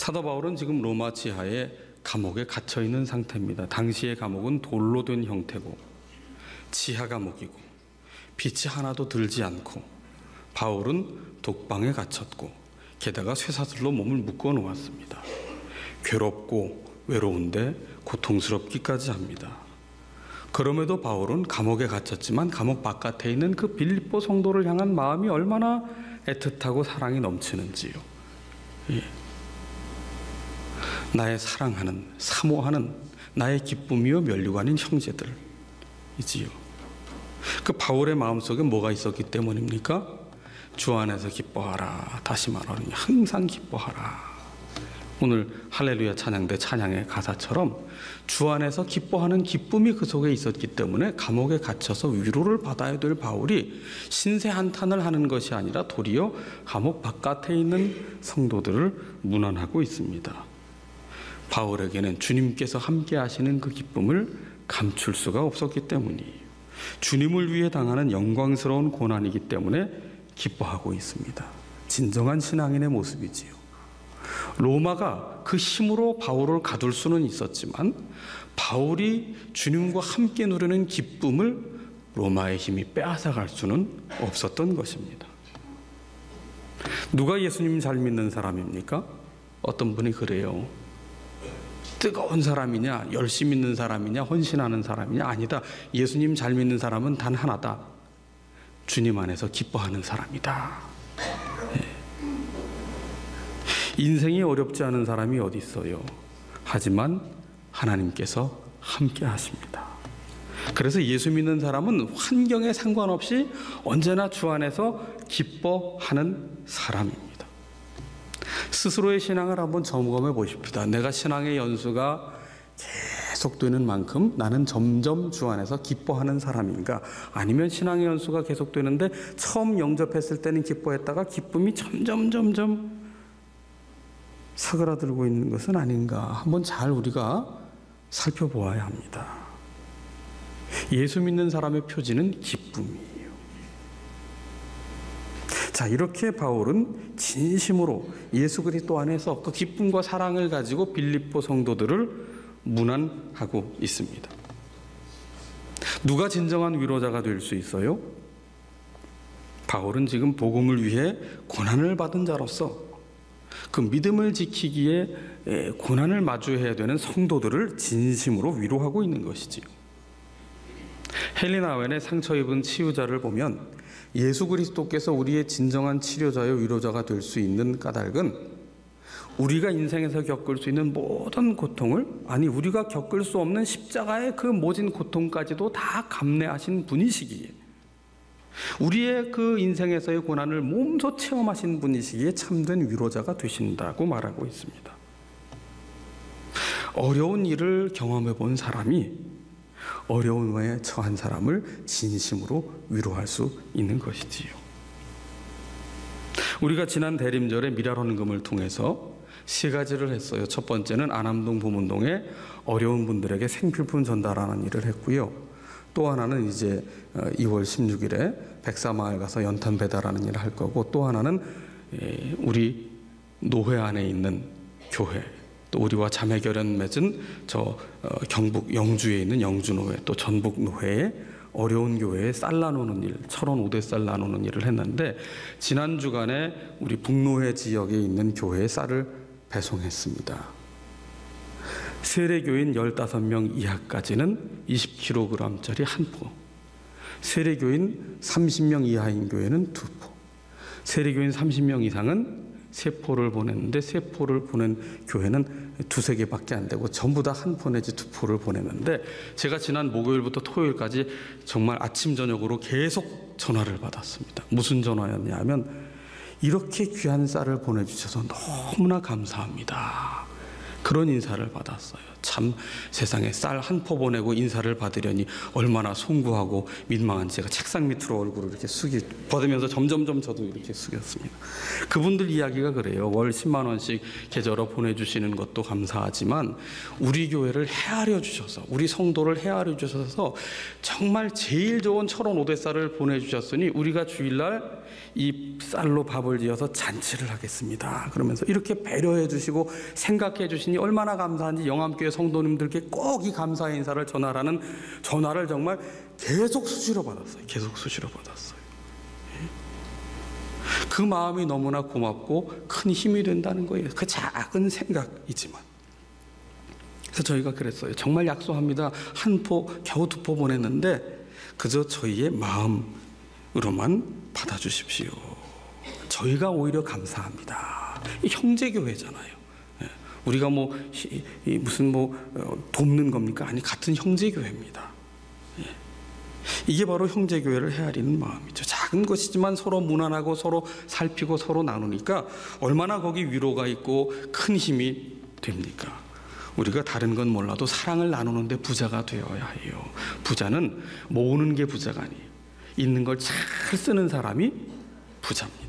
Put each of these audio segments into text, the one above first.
사도 바울은 지금 로마 지하의 감옥에 갇혀 있는 상태입니다. 당시의 감옥은 돌로 된 형태고 지하 감옥이고 빛이 하나도 들지 않고 바울은 독방에 갇혔고 게다가 쇠사슬로 몸을 묶어 놓았습니다. 괴롭고 외로운데 고통스럽기까지 합니다. 그럼에도 바울은 감옥에 갇혔지만 감옥 바깥에 있는 그 빌립보 성도를 향한 마음이 얼마나 애틋하고 사랑이 넘치는지요. 나의 사랑하는, 사모하는 나의 기쁨이요 면류관인 형제들이지요. 그 바울의 마음속에 뭐가 있었기 때문입니까? 주 안에서 기뻐하라. 다시 말하니 항상 기뻐하라. 오늘 할렐루야 찬양대 찬양의 가사처럼 주 안에서 기뻐하는 기쁨이 그 속에 있었기 때문에 감옥에 갇혀서 위로를 받아야 될 바울이 신세 한탄을 하는 것이 아니라 도리어 감옥 바깥에 있는 성도들을 문안하고 있습니다. 바울에게는 주님께서 함께 하시는 그 기쁨을 감출 수가 없었기 때문이에요. 주님을 위해 당하는 영광스러운 고난이기 때문에 기뻐하고 있습니다. 진정한 신앙인의 모습이지요. 로마가 그 힘으로 바울을 가둘 수는 있었지만 바울이 주님과 함께 누리는 기쁨을 로마의 힘이 빼앗아갈 수는 없었던 것입니다. 누가 예수님 잘 믿는 사람입니까? 어떤 분이 그래요. 뜨거운 사람이냐, 열심히 믿는 사람이냐, 헌신하는 사람이냐? 아니다. 예수님 잘 믿는 사람은 단 하나다. 주님 안에서 기뻐하는 사람이다. 인생이 어렵지 않은 사람이 어디 있어요. 하지만 하나님께서 함께 하십니다. 그래서 예수 믿는 사람은 환경에 상관없이 언제나 주 안에서 기뻐하는 사람입니다. 스스로의 신앙을 한번 점검해 보십시다. 내가 신앙의 연수가 계속되는 만큼 나는 점점 주 안에서 기뻐하는 사람인가? 아니면 신앙의 연수가 계속되는데 처음 영접했을 때는 기뻐했다가 기쁨이 점점 사그라들고 있는 것은 아닌가? 한번 잘 우리가 살펴보아야 합니다. 예수 믿는 사람의 표지는 기쁨이에요. 자, 이렇게 바울은 진심으로 예수 그리스도 안에서 그 기쁨과 사랑을 가지고 빌립보 성도들을 문안하고 있습니다. 누가 진정한 위로자가 될 수 있어요? 바울은 지금 복음을 위해 고난을 받은 자로서 그 믿음을 지키기에 고난을 마주해야 되는 성도들을 진심으로 위로하고 있는 것이지요. 헬리나 웬의 상처 입은 치유자를 보면 예수 그리스도께서 우리의 진정한 치료자요 위로자가 될 수 있는 까닭은 우리가 인생에서 겪을 수 있는 모든 고통을, 아니 우리가 겪을 수 없는 십자가의 그 모진 고통까지도 다 감내하신 분이시기에, 우리의 그 인생에서의 고난을 몸소 체험하신 분이시기에 참된 위로자가 되신다고 말하고 있습니다. 어려운 일을 경험해 본 사람이 어려움에 처한 사람을 진심으로 위로할 수 있는 것이지요. 우리가 지난 대림절에 미랄헌금을 통해서 세 가지를 했어요. 첫 번째는 안암동 보문동에 어려운 분들에게 생필품 전달하는 일을 했고요. 또 하나는 이제 2월 16일에 백사마을 가서 연탄 배달하는 일을 할 거고, 또 하나는 우리 노회 안에 있는 교회, 또 우리와 자매결연 맺은 저 경북 영주에 있는 영주노회, 또 전북노회에 어려운 교회에 쌀 나누는 일, 1,000원 5대쌀 나누는 일을 했는데, 지난 주간에 우리 북노회 지역에 있는 교회에 쌀을 배송했습니다. 세례교인 15명 이하까지는 20kg짜리 한 포, 세례교인 30명 이하인 교회는 2포, 세례교인 30명 이상은 3포를 보냈는데, 3포를 보낸 교회는 2-3개밖에 안 되고 전부 다 1포 내지 2포를 보냈는데, 제가 지난 목요일부터 토요일까지 정말 아침 저녁으로 계속 전화를 받았습니다. 무슨 전화였냐 하면, 이렇게 귀한 쌀을 보내주셔서 너무나 감사합니다, 그런 인사를 받았어요. 참 세상에 쌀 한 포 보내고 인사를 받으려니 얼마나 송구하고 민망한 제가 책상 밑으로 얼굴을 이렇게 받으면서 점점점 저도 이렇게 숙였습니다. 그분들 이야기가 그래요. 월 10만 원씩 계좌로 보내주시는 것도 감사하지만 우리 교회를 헤아려 주셔서, 우리 성도를 헤아려 주셔서 정말 제일 좋은 철원 오대쌀을 보내주셨으니 우리가 주일날 이 쌀로 밥을 지어서 잔치를 하겠습니다. 그러면서 이렇게 배려해 주시고 생각해 주시니 얼마나 감사한지 영암교회 성도님들께 꼭 이 감사의 인사를 전하라는 전화를 정말 계속 수시로 받았어요. 계속 수시로 받았어요. 그 마음이 너무나 고맙고 큰 힘이 된다는 거예요. 그 작은 생각이지만. 그래서 저희가 그랬어요. 정말 약속합니다. 한 포, 겨우 2포 보냈는데 그저 저희의 마음으로만 받아주십시오. 저희가 오히려 감사합니다. 이 형제교회잖아요. 우리가 무슨 돕는 겁니까? 아니, 같은 형제교회입니다. 이게 바로 형제교회를 헤아리는 마음이죠. 작은 것이지만 서로 무난하고 서로 살피고 서로 나누니까 얼마나 거기 위로가 있고 큰 힘이 됩니까? 우리가 다른 건 몰라도 사랑을 나누는데 부자가 되어야 해요. 부자는 모으는 게 부자가 아니에요. 있는 걸 잘 쓰는 사람이 부자입니다.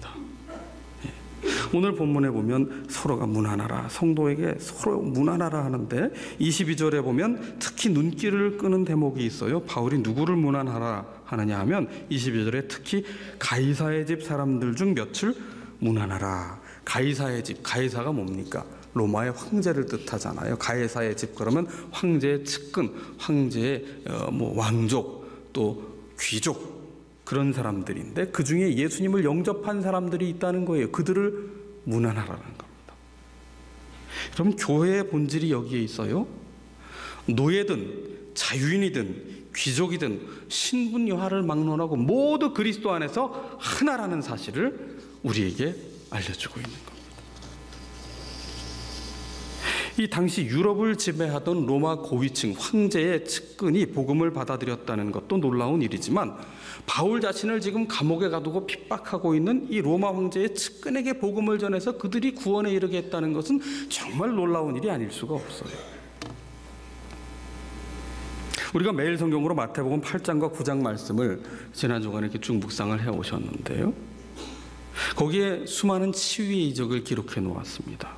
오늘 본문에 보면 서로가 무난하라, 성도에게 서로 무난하라 하는데 22절에 보면 특히 눈길을 끄는 대목이 있어요. 바울이 누구를 무난하라 하느냐 하면 22절에 특히 가이사의 집 사람들 중 몇을 무난하라. 가이사의 집, 가이사가 뭡니까? 로마의 황제를 뜻하잖아요. 가이사의 집 그러면 황제의 측근, 황제의 왕족, 또 귀족, 그런 사람들인데 그 중에 예수님을 영접한 사람들이 있다는 거예요. 그들을 무난하라는 겁니다. 그럼 교회의 본질이 여기에 있어요. 노예든 자유인이든 귀족이든 신분 여하를 막론하고 모두 그리스도 안에서 하나라는 사실을 우리에게 알려주고 있는 겁니다. 이 당시 유럽을 지배하던 로마 고위층 황제의 측근이 복음을 받아들였다는 것도 놀라운 일이지만 바울 자신을 지금 감옥에 가두고 핍박하고 있는 이 로마 황제의 측근에게 복음을 전해서 그들이 구원에 이르게 했다는 것은 정말 놀라운 일이 아닐 수가 없어요. 우리가 매일 성경으로 마태복음 8장과 9장 말씀을 지난 주간에 이렇게 쭉 묵상을 해오셨는데요. 거기에 수많은 치유의 이적을 기록해 놓았습니다.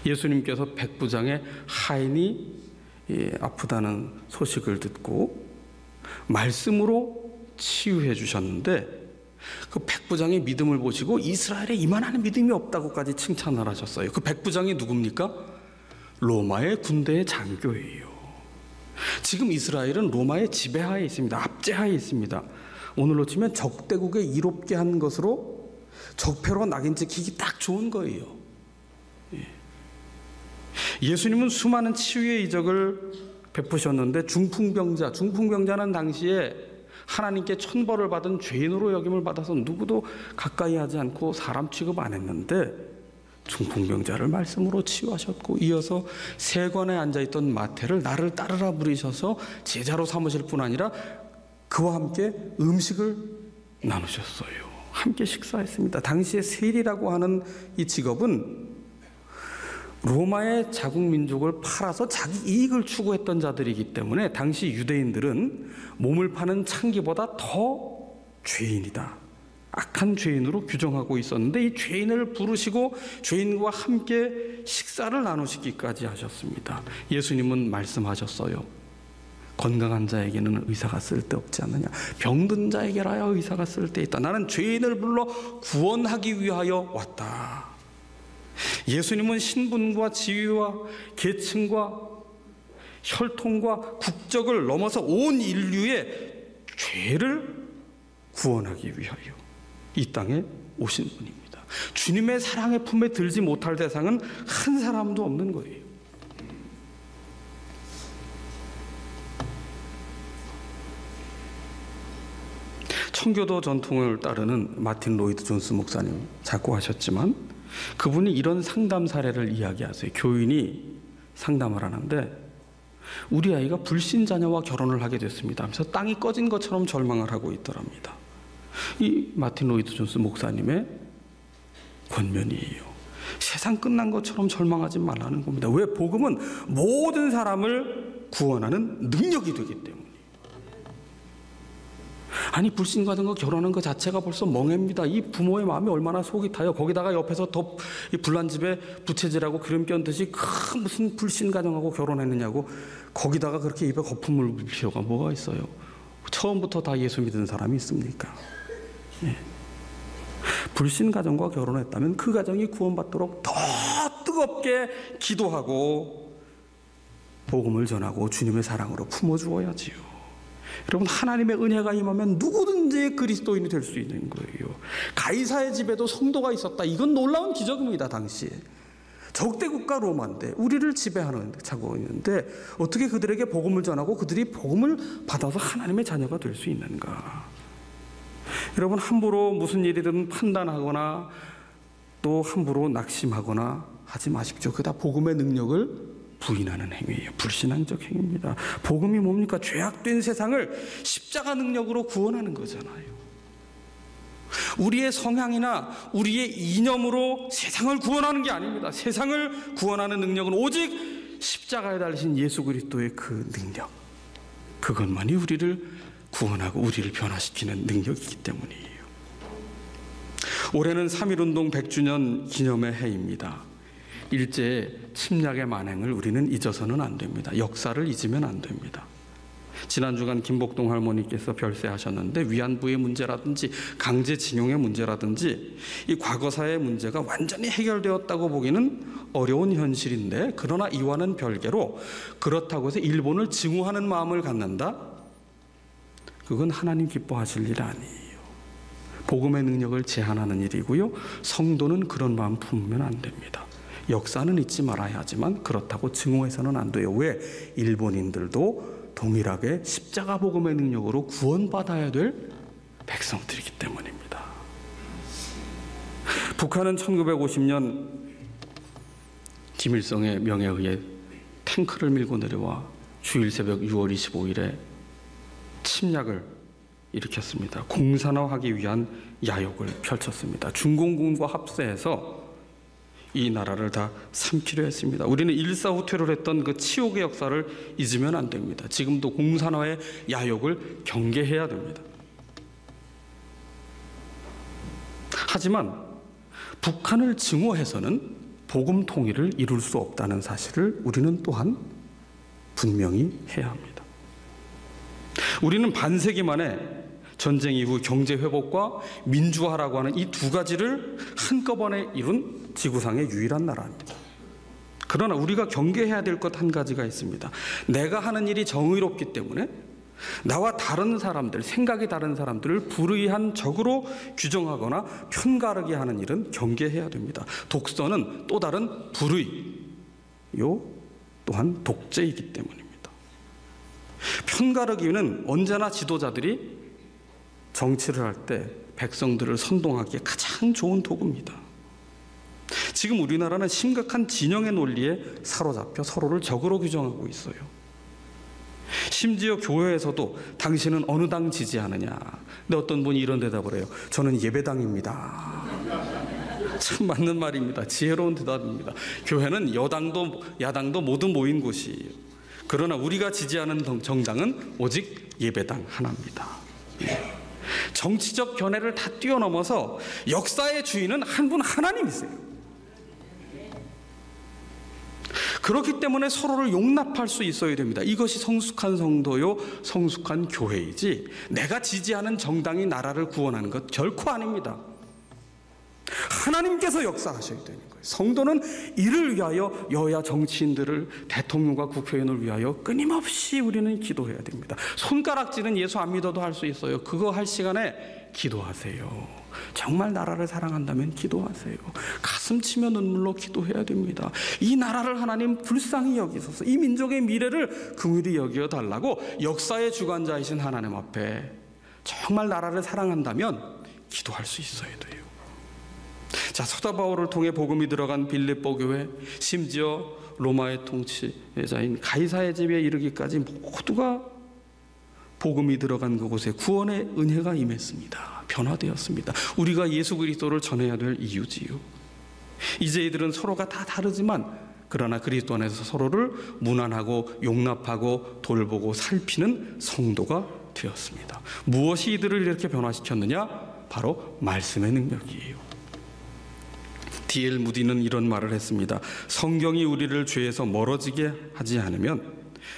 예수님께서 백부장의 하인이 아프다는 소식을 듣고 말씀으로 치유해 주셨는데 그 백부장의 믿음을 보시고 이스라엘에 이만한 믿음이 없다고까지 칭찬을 하셨어요. 그 백부장이 누굽니까? 로마의 군대의 장교예요. 지금 이스라엘은 로마의 지배하에 있습니다. 압제하에 있습니다. 오늘로 치면 적대국에 이롭게 한 것으로 적폐로 낙인 찍히기 딱 좋은 거예요. 예수님은 수많은 치유의 이적을 베푸셨는데 중풍병자는 당시에 하나님께 천벌을 받은 죄인으로 여김을 받아서 누구도 가까이 하지 않고 사람 취급 안 했는데 중풍병자를 말씀으로 치유하셨고 이어서 세관에 앉아있던 마태를 나를 따르라 부르셔서 제자로 삼으실 뿐 아니라 그와 함께 음식을 나누셨어요. 함께 식사했습니다. 당시에 세리라고 하는 이 직업은 로마의 자국민족을 팔아서 자기 이익을 추구했던 자들이기 때문에 당시 유대인들은 몸을 파는 창기보다 더 죄인이다, 악한 죄인으로 규정하고 있었는데 이 죄인을 부르시고 죄인과 함께 식사를 나누시기까지 하셨습니다. 예수님은 말씀하셨어요. 건강한 자에게는 의사가 쓸데없지 않느냐, 병든 자에게라야 의사가 쓸데있다. 나는 죄인을 불러 구원하기 위하여 왔다. 예수님은 신분과 지위와 계층과 혈통과 국적을 넘어서 온 인류의 죄를 구원하기 위하여 이 땅에 오신 분입니다. 주님의 사랑의 품에 들지 못할 대상은 한 사람도 없는 거예요. 청교도 전통을 따르는 마틴 로이드 존스 목사님 작고하셨지만 그분이 이런 상담 사례를 이야기하세요. 교인이 상담을 하는데 우리 아이가 불신자녀와 결혼을 하게 됐습니다 하면서 땅이 꺼진 것처럼 절망을 하고 있더랍니다. 이 마틴 로이드 존스 목사님의 권면이에요. 세상 끝난 것처럼 절망하지 말라는 겁니다. 왜? 복음은 모든 사람을 구원하는 능력이 되기 때문에. 아니, 불신받은 거 결혼한 거 자체가 벌써 멍해입니다. 이 부모의 마음이 얼마나 속이 타요. 거기다가 옆에서 더 이 불난 집에 부채질하고 기름 껴듯이 큰 무슨 불신 가정하고 결혼했느냐고 거기다가 그렇게 입에 거품을 물 필요가 뭐가 있어요. 처음부터 다 예수 믿은 사람이 있습니까? 예. 불신 가정과 결혼했다면 그 가정이 구원받도록 더 뜨겁게 기도하고 복음을 전하고 주님의 사랑으로 품어주어야지요. 여러분, 하나님의 은혜가 임하면 누구든지 그리스도인이 될 수 있는 거예요. 가이사의 집에도 성도가 있었다. 이건 놀라운 기적입니다. 당시에 적대국가 로마인데 우리를 지배하는 자고 있는데 어떻게 그들에게 복음을 전하고 그들이 복음을 받아서 하나님의 자녀가 될 수 있는가? 여러분, 함부로 무슨 일이든 판단하거나 또 함부로 낙심하거나 하지 마십시오. 그다 복음의 능력을 부인하는 행위예요. 불신앙적 행위입니다. 복음이 뭡니까? 죄악된 세상을 십자가 능력으로 구원하는 거잖아요. 우리의 성향이나 우리의 이념으로 세상을 구원하는 게 아닙니다. 세상을 구원하는 능력은 오직 십자가에 달리신 예수 그리스도의 그 능력, 그것만이 우리를 구원하고 우리를 변화시키는 능력이기 때문이에요. 올해는 3.1운동 100주년 기념의 해입니다. 일제의 침략의 만행을 우리는 잊어서는 안 됩니다. 역사를 잊으면 안 됩니다. 지난 주간 김복동 할머니께서 별세하셨는데 위안부의 문제라든지 강제징용의 문제라든지 이 과거사의 문제가 완전히 해결되었다고 보기는 어려운 현실인데, 그러나 이와는 별개로 그렇다고 해서 일본을 증오하는 마음을 갖는다? 그건 하나님 기뻐하실 일 아니에요. 복음의 능력을 제한하는 일이고요. 성도는 그런 마음 품으면 안 됩니다. 역사는 잊지 말아야 하지만 그렇다고 증오해서는 안 돼요. 왜? 일본인들도 동일하게 십자가 복음의 능력으로 구원받아야 될 백성들이기 때문입니다. 북한은 1950년 김일성의 명에 의해 탱크를 밀고 내려와 주일 새벽 6월 25일에 침략을 일으켰습니다. 공산화하기 위한 야욕을 펼쳤습니다. 중공군과 합세해서 이 나라를 다 삼키려 했습니다. 우리는 일사후퇴를 했던 그 치욕의 역사를 잊으면 안 됩니다. 지금도 공산화의 야욕을 경계해야 됩니다. 하지만 북한을 증오해서는 복음 통일을 이룰 수 없다는 사실을 우리는 또한 분명히 해야 합니다. 우리는 반세기 만에 전쟁 이후 경제 회복과 민주화라고 하는 이 두 가지를 한꺼번에 이룬 지구상의 유일한 나라입니다. 그러나 우리가 경계해야 될 것 한 가지가 있습니다. 내가 하는 일이 정의롭기 때문에 나와 다른 사람들, 생각이 다른 사람들을 불의한 적으로 규정하거나 편가르게 하는 일은 경계해야 됩니다. 독서는 또 다른 불의요, 또한 독재이기 때문입니다. 편가르기는 언제나 지도자들이 정치를 할 때 백성들을 선동하기에 가장 좋은 도구입니다. 지금 우리나라는 심각한 진영의 논리에 사로잡혀 서로를 적으로 규정하고 있어요. 심지어 교회에서도 당신은 어느 당 지지하느냐. 근데 어떤 분이 이런 대답을 해요. 저는 예배당입니다. 참 맞는 말입니다. 지혜로운 대답입니다. 교회는 여당도 야당도 모두 모인 곳이에요. 그러나 우리가 지지하는 정당은 오직 예배당 하나입니다. 정치적 견해를 다 뛰어넘어서 역사의 주인은 한 분 하나님이세요. 그렇기 때문에 서로를 용납할 수 있어야 됩니다. 이것이 성숙한 성도요, 성숙한 교회이지 내가 지지하는 정당이 나라를 구원하는 것 결코 아닙니다. 하나님께서 역사하셔야 되는 거예요. 성도는 이를 위하여 여야 정치인들을, 대통령과 국회의원을 위하여 끊임없이 우리는 기도해야 됩니다. 손가락질은 예수 안 믿어도 할 수 있어요. 그거 할 시간에 기도하세요. 정말 나라를 사랑한다면 기도하세요. 가슴 치며 눈물로 기도해야 됩니다. 이 나라를 하나님 불쌍히 여기소서, 이 민족의 미래를 긍휼히 여겨 달라고 역사의 주관자이신 하나님 앞에 정말 나라를 사랑한다면 기도할 수 있어야 돼요. 자, 사도 바울을 통해 복음이 들어간 빌립보 교회, 심지어 로마의 통치자인 가이사의 집에 이르기까지 모두가 복음이 들어간 그곳에 구원의 은혜가 임했습니다. 변화되었습니다. 우리가 예수 그리스도를 전해야 될 이유지요. 이제 이들은 서로가 다 다르지만 그러나 그리스도 안에서 서로를 무난하고 용납하고 돌보고 살피는 성도가 되었습니다. 무엇이 이들을 이렇게 변화시켰느냐? 바로 말씀의 능력이에요. D.L. 무디는 이런 말을 했습니다. 성경이 우리를 죄에서 멀어지게 하지 않으면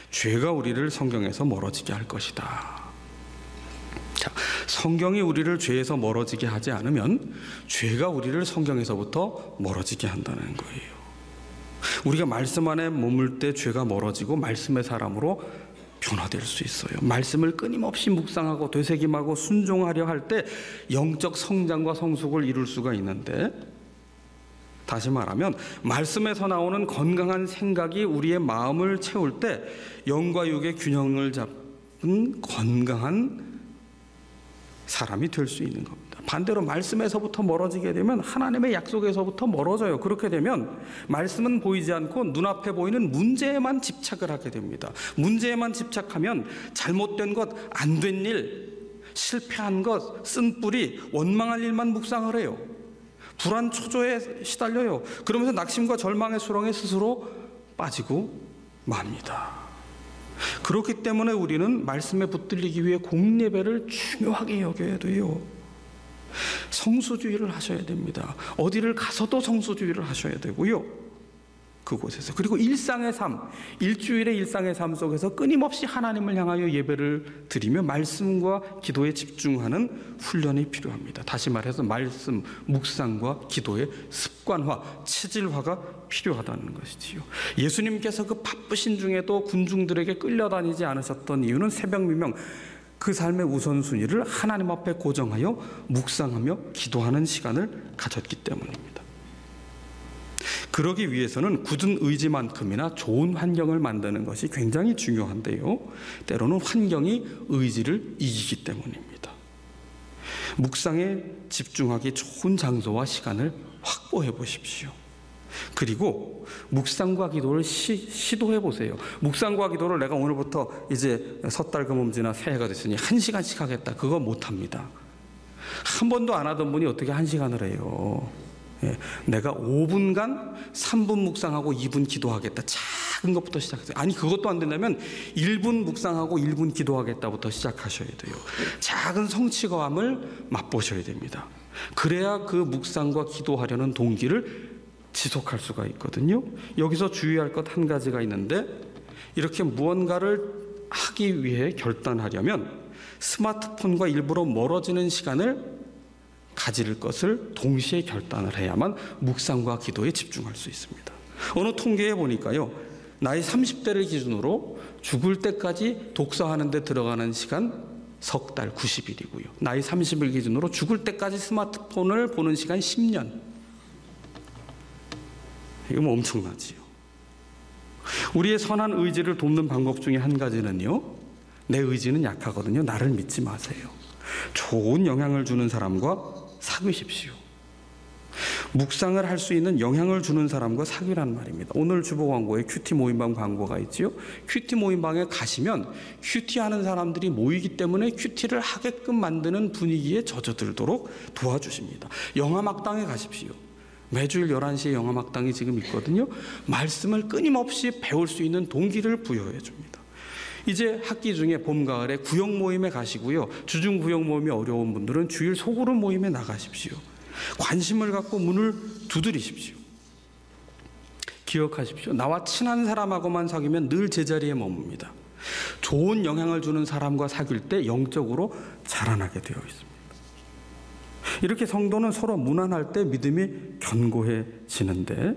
죄가 우리를 성경에서 멀어지게 할 것이다. 자, 성경이 우리를 죄에서 멀어지게 하지 않으면 죄가 우리를 성경에서부터 멀어지게 한다는 거예요. 우리가 말씀 안에 머물 때 죄가 멀어지고 말씀의 사람으로 변화될 수 있어요. 말씀을 끊임없이 묵상하고 되새김하고 순종하려 할 때 영적 성장과 성숙을 이룰 수가 있는데, 다시 말하면 말씀에서 나오는 건강한 생각이 우리의 마음을 채울 때 영과 육의 균형을 잡은 건강한 사람이 될 수 있는 겁니다. 반대로 말씀에서부터 멀어지게 되면 하나님의 약속에서부터 멀어져요. 그렇게 되면 말씀은 보이지 않고 눈앞에 보이는 문제에만 집착을 하게 됩니다. 문제에만 집착하면 잘못된 것, 안 된 일, 실패한 것, 쓴 뿌리, 원망할 일만 묵상을 해요. 불안 초조에 시달려요. 그러면서 낙심과 절망의 수렁에 스스로 빠지고 맙니다. 그렇기 때문에 우리는 말씀에 붙들리기 위해 공예배를 중요하게 여겨야 돼요. 성수주의를 하셔야 됩니다. 어디를 가서도 성수주의를 하셔야 되고요. 그곳에서. 그리고 일상의 삶, 일주일의 일상의 삶 속에서 끊임없이 하나님을 향하여 예배를 드리며 말씀과 기도에 집중하는 훈련이 필요합니다. 다시 말해서 말씀, 묵상과 기도의 습관화, 체질화가 필요하다는 것이지요. 예수님께서 그 바쁘신 중에도 군중들에게 끌려다니지 않으셨던 이유는 새벽미명, 그 삶의 우선순위를 하나님 앞에 고정하여 묵상하며 기도하는 시간을 가졌기 때문입니다. 그러기 위해서는 굳은 의지만큼이나 좋은 환경을 만드는 것이 굉장히 중요한데요. 때로는 환경이 의지를 이기기 때문입니다. 묵상에 집중하기 좋은 장소와 시간을 확보해 보십시오. 그리고 묵상과 기도를 시도해 보세요. 묵상과 기도를 내가 오늘부터 이제 섣달 금음지나 새해가 됐으니 1시간씩 하겠다. 그거 못합니다. 한 번도 안 하던 분이 어떻게 1시간을 해요. 예, 내가 5분간 3분 묵상하고 2분 기도하겠다. 작은 것부터 시작하세요. 아니 그것도 안 된다면 1분 묵상하고 1분 기도하겠다부터 시작하셔야 돼요. 작은 성취감을 맛보셔야 됩니다. 그래야 그 묵상과 기도하려는 동기를 지속할 수가 있거든요. 여기서 주의할 것 한 가지가 있는데, 이렇게 무언가를 하기 위해 결단하려면 스마트폰과 일부러 멀어지는 시간을 가질 것을 동시에 결단을 해야만 묵상과 기도에 집중할 수 있습니다. 어느 통계에 보니까요, 나이 30대를 기준으로 죽을 때까지 독서하는 데 들어가는 시간 석 달 90일이고요. 나이 30을 기준으로 죽을 때까지 스마트폰을 보는 시간 10년. 이거 뭐 엄청나지요. 우리의 선한 의지를 돕는 방법 중에 한 가지는요, 내 의지는 약하거든요. 나를 믿지 마세요. 좋은 영향을 주는 사람과 사귀십시오. 묵상을 할 수 있는 영향을 주는 사람과 사귀란 말입니다. 오늘 주보 광고에 큐티 모임방 광고가 있지요. 큐티 모임방에 가시면 큐티하는 사람들이 모이기 때문에 큐티를 하게끔 만드는 분위기에 젖어들도록 도와주십니다. 영화막당에 가십시오. 매주일 11시에 영화막당이 지금 있거든요. 말씀을 끊임없이 배울 수 있는 동기를 부여해 줍니다. 이제 학기 중에 봄, 가을에 구역 모임에 가시고요. 주중 구역 모임이 어려운 분들은 주일 소그룹 모임에 나가십시오. 관심을 갖고 문을 두드리십시오. 기억하십시오. 나와 친한 사람하고만 사귀면 늘 제자리에 머뭅니다. 좋은 영향을 주는 사람과 사귈 때 영적으로 자라나게 되어 있습니다. 이렇게 성도는 서로 무난할 때 믿음이 견고해지는데,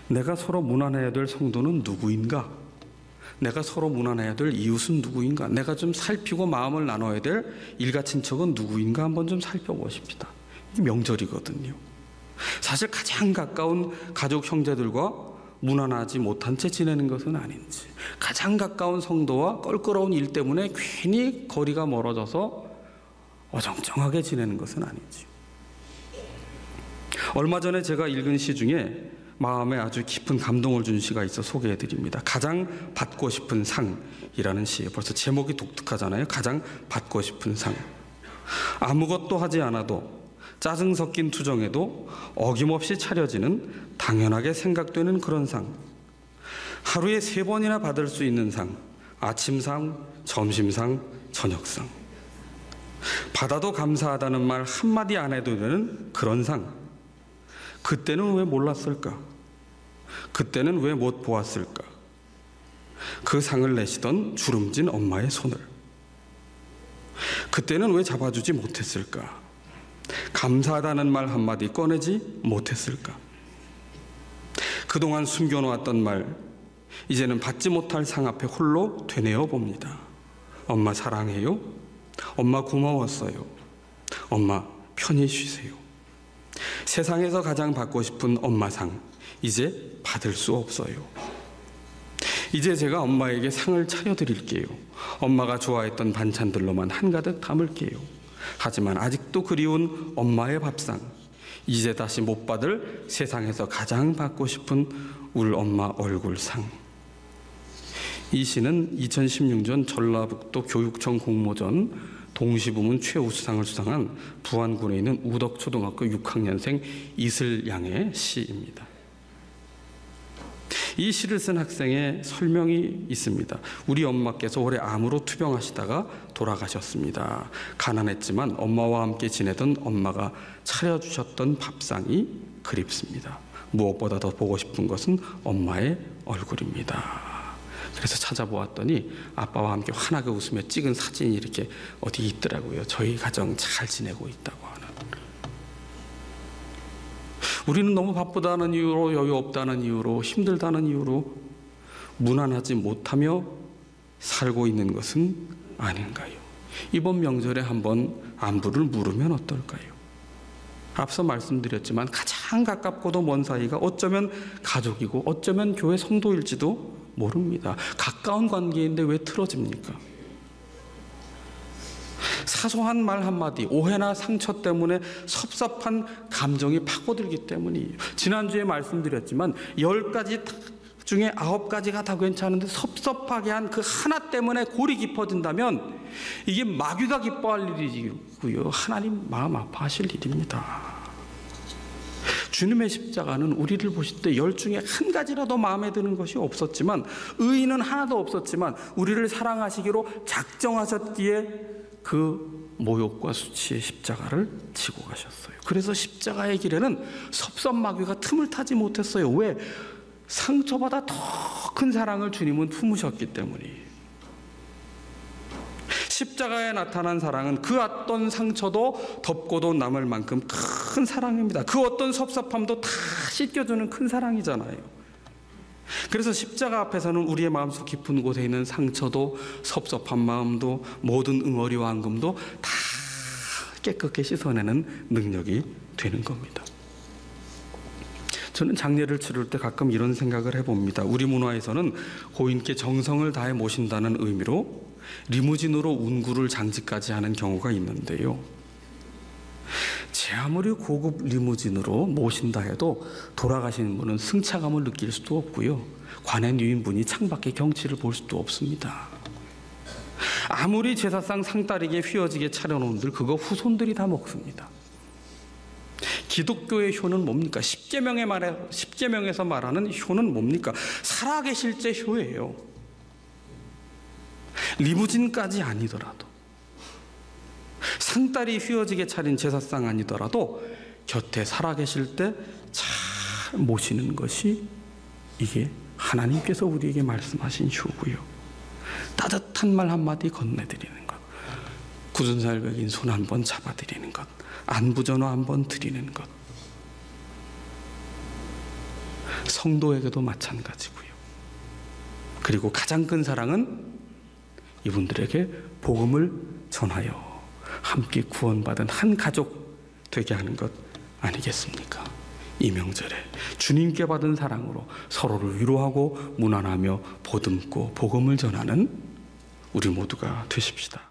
내가 서로 무난해야 될 성도는 누구인가? 내가 서로 무난해야 될 이웃은 누구인가? 내가 좀 살피고 마음을 나눠야 될 일가친척은 누구인가? 한번 좀 살펴보십시다. 이게 명절이거든요. 사실 가장 가까운 가족 형제들과 무난하지 못한 채 지내는 것은 아닌지, 가장 가까운 성도와 껄끄러운 일 때문에 괜히 거리가 멀어져서 어정쩡하게 지내는 것은 아닌지. 얼마 전에 제가 읽은 시 중에 마음에 아주 깊은 감동을 준 시가 있어 소개해드립니다. 가장 받고 싶은 상이라는 시예요. 벌써 제목이 독특하잖아요. 가장 받고 싶은 상. 아무것도 하지 않아도 짜증 섞인 투정에도 어김없이 차려지는 당연하게 생각되는 그런 상, 하루에 3번이나 받을 수 있는 상, 아침상, 점심상, 저녁상, 받아도 감사하다는 말 한마디 안 해도 되는 그런 상, 그때는 왜 몰랐을까? 그때는 왜 못 보았을까? 그 상을 내시던 주름진 엄마의 손을 그때는 왜 잡아주지 못했을까? 감사하다는 말 한마디 꺼내지 못했을까? 그동안 숨겨놓았던 말, 이제는 받지 못할 상 앞에 홀로 되뇌어 봅니다. 엄마 사랑해요. 엄마 고마웠어요. 엄마 편히 쉬세요. 세상에서 가장 받고 싶은 엄마상, 이제 받을 수 없어요. 이제 제가 엄마에게 상을 차려드릴게요. 엄마가 좋아했던 반찬들로만 한가득 담을게요. 하지만 아직도 그리운 엄마의 밥상, 이제 다시 못 받을 세상에서 가장 받고 싶은 울 엄마 얼굴상. 이 시는 2016년 전라북도 교육청 공모전 동시부문 최우수상을 수상한 부안군에 있는 우덕초등학교 6학년생 이슬양의 시입니다. 이 시를 쓴 학생의 설명이 있습니다. 우리 엄마께서 올해 암으로 투병하시다가 돌아가셨습니다. 가난했지만 엄마와 함께 지내던 엄마가 차려주셨던 밥상이 그립습니다. 무엇보다 더 보고 싶은 것은 엄마의 얼굴입니다. 그래서 찾아보았더니 아빠와 함께 환하게 웃으며 찍은 사진이 이렇게 어디 있더라고요. 저희 가정 잘 지내고 있다고 하는. 우리는 너무 바쁘다는 이유로, 여유 없다는 이유로, 힘들다는 이유로 무난하지 못하며 살고 있는 것은 아닌가요? 이번 명절에 한번 안부를 물으면 어떨까요? 앞서 말씀드렸지만 가장 가깝고도 먼 사이가 어쩌면 가족이고 어쩌면 교회 성도일지도 모릅니다. 가까운 관계인데 왜 틀어집니까? 사소한 말 한마디, 오해나 상처 때문에 섭섭한 감정이 파고들기 때문이에요. 지난주에 말씀드렸지만 10가지 중에 9가지가 다 괜찮은데 섭섭하게 한 그 하나 때문에 골이 깊어진다면 이게 마귀가 기뻐할 일이고요. 하나님 마음 아파하실 일입니다. 주님의 십자가는 우리를 보실 때 10 중에 한 가지라도 마음에 드는 것이 없었지만, 의의는 하나도 없었지만 우리를 사랑하시기로 작정하셨기에 그 모욕과 수치의 십자가를 지고 가셨어요. 그래서 십자가의 길에는 섭섭마귀가 틈을 타지 못했어요. 왜? 상처보다 더 큰 사랑을 주님은 품으셨기 때문이에요. 십자가에 나타난 사랑은 그 어떤 상처도 덮고도 남을 만큼 큰 사랑입니다. 그 어떤 섭섭함도 다 씻겨주는 큰 사랑이잖아요. 그래서 십자가 앞에서는 우리의 마음속 깊은 곳에 있는 상처도 섭섭한 마음도 모든 응어리와 앙금도 다 깨끗게 씻어내는 능력이 되는 겁니다. 저는 장례를 치를 때 가끔 이런 생각을 해봅니다. 우리 문화에서는 고인께 정성을 다해 모신다는 의미로 리무진으로 운구를 장지까지 하는 경우가 있는데요. 제 아무리 고급 리무진으로 모신다 해도 돌아가시는 분은 승차감을 느낄 수도 없고요. 관엔 유인분이 창밖의 경치를 볼 수도 없습니다. 아무리 제사상 상다리게 휘어지게 차려놓은들 그거 후손들이 다 먹습니다. 기독교의 효는 뭡니까? 십계명에서 말하는 효는 뭡니까? 살아계실 때 효예요. 리무진까지 아니더라도, 상다리 휘어지게 차린 제사상 아니더라도 곁에 살아계실 때 잘 모시는 것이 이게 하나님께서 우리에게 말씀하신 효고요. 따뜻한 말 한마디 건네드리는 것, 굳은 살 베긴 손 한번 잡아드리는 것, 안부전화 한번 드리는 것, 성도에게도 마찬가지고요. 그리고 가장 큰 사랑은 이분들에게 복음을 전하여 함께 구원받은 한 가족 되게 하는 것 아니겠습니까? 이 명절에 주님께 받은 사랑으로 서로를 위로하고 문안하며 보듬고 복음을 전하는 우리 모두가 되십시다.